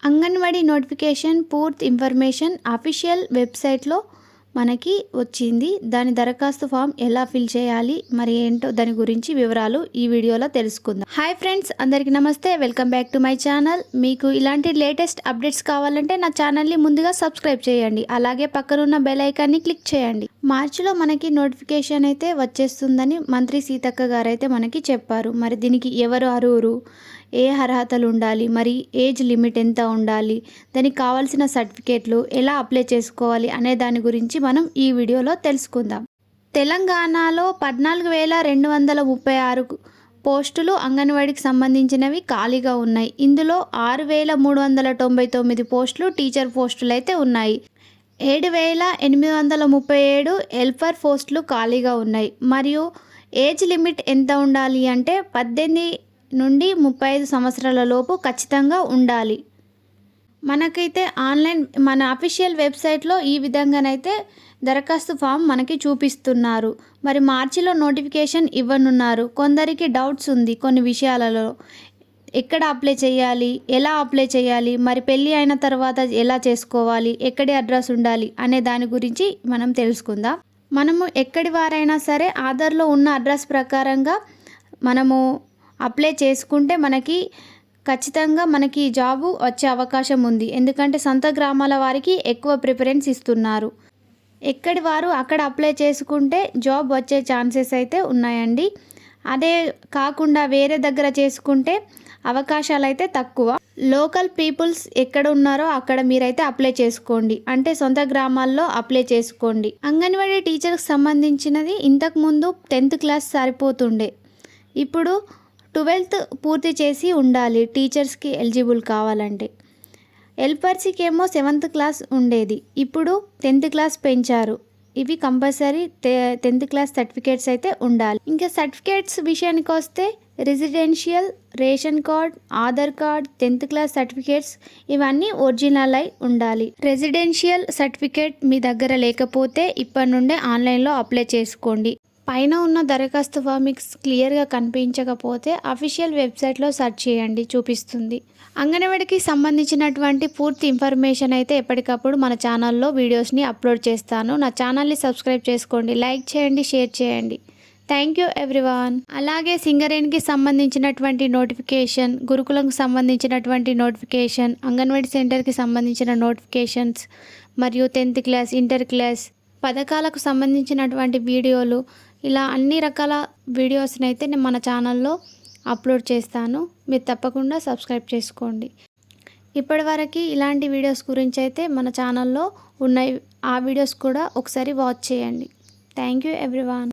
Anganwadi notification పూర్తి information official వెబ్సైట్లో మనకి వచ్చింది. దాని దరఖాస్తు ఫామ్ ఎలా ఫిల్ చేయాలి, మరి ఏంటో దాని గురించి వివరాలు ఈ వీడియోలో తెలుసుకుందాం. హాయ్ ఫ్రెండ్స్, అందరికీ నమస్తే. Welcome back to my channel. మీకు ఇలాంటి లేటెస్ట్ అప్డేట్స్ కావాలంటే నా ఛానల్ని ముందుగా సబ్స్క్రైబ్ చేయండి. అలాగే పక్కనున్న బెల్ ఐకాన్ని క్లిక్ చేయండి. మార్చిలో మనకి నోటిఫికేషన్ అయితే వచ్చేస్తుందని మంత్రి సీతక్క గారు అయితే మనకి చెప్పారు. మరి దీనికి ఎవరు అర్హులు, ఏ అర్హతలు ఉండాలి, మరి ఏజ్ లిమిట్ ఎంత ఉండాలి, దానికి కావాల్సిన సర్టిఫికేట్లు ఎలా అప్లై చేసుకోవాలి అనే దాని గురించి మనం ఈ వీడియోలో తెలుసుకుందాం. తెలంగాణలో 14,236 పోస్టులు అంగన్వాడీకి సంబంధించినవి ఖాళీగా ఉన్నాయి. ఇందులో 6,399 పోస్టులు టీచర్ పోస్టులు అయితే ఉన్నాయి. 7,837 హెల్పర్ పోస్టులు ఖాళీగా ఉన్నాయి. మరియు ఏజ్ లిమిట్ ఎంత ఉండాలి అంటే 18 నుండి 35 సంవత్సరాల లోపు ఖచ్చితంగా ఉండాలి. మనకైతే ఆన్లైన్ మన అఫీషియల్ వెబ్సైట్లో ఈ విధంగానైతే దరఖాస్తు ఫామ్ మనకి చూపిస్తున్నారు. మరి మార్చిలో నోటిఫికేషన్ ఇవ్వనున్నారు. కొందరికి డౌట్స్ ఉంది కొన్ని విషయాలలో. ఎక్కడ అప్లై చేయాలి, ఎలా అప్లై చేయాలి, మరి పెళ్ళి అయిన తర్వాత ఎలా చేసుకోవాలి, ఎక్కడి అడ్రస్ ఉండాలి అనే దాని గురించి మనం తెలుసుకుందాం. మనము ఎక్కడి వారైనా సరే ఆధార్లో ఉన్న అడ్రస్ ప్రకారంగా మనము అప్లై చేసుకుంటే మనకి ఖచ్చితంగా మనకి జాబు వచ్చే అవకాశం ఉంది. ఎందుకంటే సొంత గ్రామాల వారికి ఎక్కువ ప్రిఫరెన్స్ ఇస్తున్నారు. ఎక్కడి వారు అక్కడ అప్లై చేసుకుంటే జాబ్ వచ్చే ఛాన్సెస్ అయితే ఉన్నాయండి. అదే కాకుండా వేరే దగ్గర చేసుకుంటే అవకాశాలు అయితే తక్కువ. లోకల్ పీపుల్స్ ఎక్కడ ఉన్నారో అక్కడ మీరైతే అప్లై చేసుకోండి. అంటే సొంత గ్రామాల్లో అప్లై చేసుకోండి. అంగన్వాడీ టీచర్కి సంబంధించినది ఇంతకుముందు 10th క్లాస్ సరిపోతుండే. ఇప్పుడు 12th పూర్తి చేసి ఉండాలి టీచర్స్కి ఎలిజిబుల్ కావాలంటే. హెల్పర్స్కి ఏమో 7th క్లాస్ ఉండేది, ఇప్పుడు 10th క్లాస్ పెంచారు. ఇవి కంపల్సరీ 10th క్లాస్ సర్టిఫికేట్స్ అయితే ఉండాలి. ఇంకా సర్టిఫికేట్స్ విషయానికి వస్తే residential, ration card, Aadhaar card, 10th class certificates ఇవన్నీ ఒరిజినల్ అయి ఉండాలి. రెసిడెన్షియల్ సర్టిఫికేట్ మీ దగ్గర లేకపోతే ఇప్పటి నుండే ఆన్లైన్లో అప్లై చేసుకోండి. పైన ఉన్న దరఖాస్తు ఫామ్ మీకు క్లియర్గా కనిపించకపోతే అఫీషియల్ వెబ్సైట్లో సెర్చ్ చేయండి, చూపిస్తుంది. అంగన్వాడీకి సంబంధించినటువంటి పూర్తి ఇన్ఫర్మేషన్ అయితే ఎప్పటికప్పుడు మన ఛానల్లో వీడియోస్ని అప్లోడ్ చేస్తాను. నా ఛానల్ని సబ్స్క్రైబ్ చేసుకోండి, లైక్ చేయండి, షేర్ చేయండి. Thank you everyone. అలాగే సింగరేణికి సంబంధించినటువంటి నోటిఫికేషన్, గురుకులంకి సంబంధించినటువంటి నోటిఫికేషన్, అంగన్వాడీ సెంటర్కి సంబంధించిన నోటిఫికేషన్స్ మరియు 10th క్లాస్, ఇంటర్ క్లాస్ పథకాలకు సంబంధించినటువంటి వీడియోలు, ఇలా అన్ని రకాల వీడియోస్ని అయితే నేను మన ఛానల్లో అప్లోడ్ చేస్తాను. మీరు తప్పకుండా సబ్స్క్రైబ్ చేసుకోండి. ఇప్పటివరకు ఇలాంటి వీడియోస్ గురించి అయితే మన ఛానల్లో ఉన్నాయి. ఆ వీడియోస్ కూడా ఒకసారి వాచ్ చేయండి. Thank you everyone.